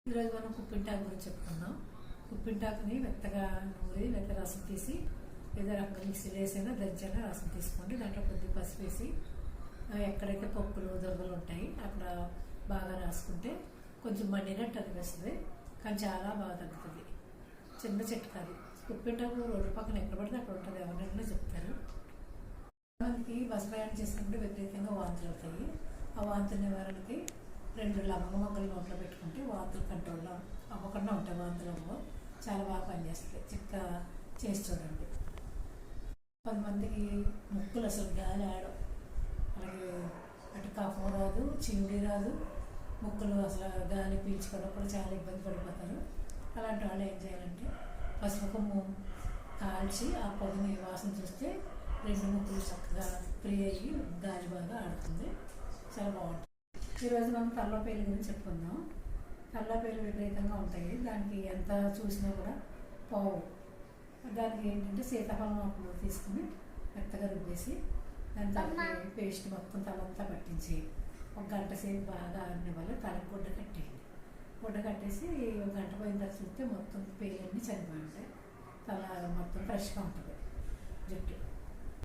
ఈరోజు మనం కుప్పింటాకు గురించి చెప్పుకుందాం. కుప్పింటాకుని మెత్తగా నూరి లేదా రసం తీసి ఏదో రకంగా మిక్సీలో వేసైనా దంచైనా రసం తీసుకోండి. దాంట్లో కొద్దిగా పసుపు వేసి ఎక్కడైతే పప్పులు దొరకలు ఉంటాయి అక్కడ బాగా రాసుకుంటే కొంచెం మండినట్టు అనిపిస్తుంది, కానీ చాలా బాగా తగ్గుతుంది. చిన్న చిట్కాది. కుప్పింటాకు రోడ్డు పక్కన ఎక్కడ పడితే అక్కడ ఉంటుంది, ఎవరైనా చెప్తారు. మనకి బస్ ప్రయాణం చేసినప్పుడు విపరీతంగా వాంతులు అవుతాయి. ఆ వాంతుల నివారణకి 2 లవంగ మొగ్గలు నోట్లో పెట్టుకుంటే వాంతులు కంట్రోల్ అవ్వకుండా ఉంటాయి. వాంతులు చాలా బాగా పనిచేస్తాయి. చిక్క చేసి చూడండి. కొంతమందికి ముక్కులు అసలు గాలి ఆడవు, అలాగే అటు కఫం రాదు, చీమిడి రాదు, ముక్కులు అసలు గాలి పీల్చుకోవడం కూడా చాలా ఇబ్బంది పడిపోతారు. అలాంటి వాళ్ళు ఏం చేయాలంటే పసుపు కొమ్ము కాల్చి ఆ పొగని వాసన చూస్తే 2 ముక్కులు చక్కగా ఫ్రీ అయ్యి గాలి బాగా ఆడుతుంది. చాలా బాగుంటుంది. ఈరోజు మనం తల్లపేలు గురించి చెప్పుకుందాం. తల్లపేలు విపరీతంగా ఉంటాయి, దానికి ఎంత చూసినా కూడా పోవు. దానికి ఏంటంటే సీతాఫలం ఆకులు తీసుకుని మెత్తగా రుబ్బేసి దాని పేస్ట్ మొత్తం తలంతా పట్టించి 1 గంట సేపు బాగా ఆడినివ్వాలి. తలకు గుడ్డ కట్టేయండి. గుడ్డ కట్టేసి 1 గంట పోయిన తర్వాత చూస్తే మొత్తం పేలన్నీ చనిపోయి ఉంటాయి. తల మొత్తం ఫ్రెష్గా ఉంటుంది జుట్టు.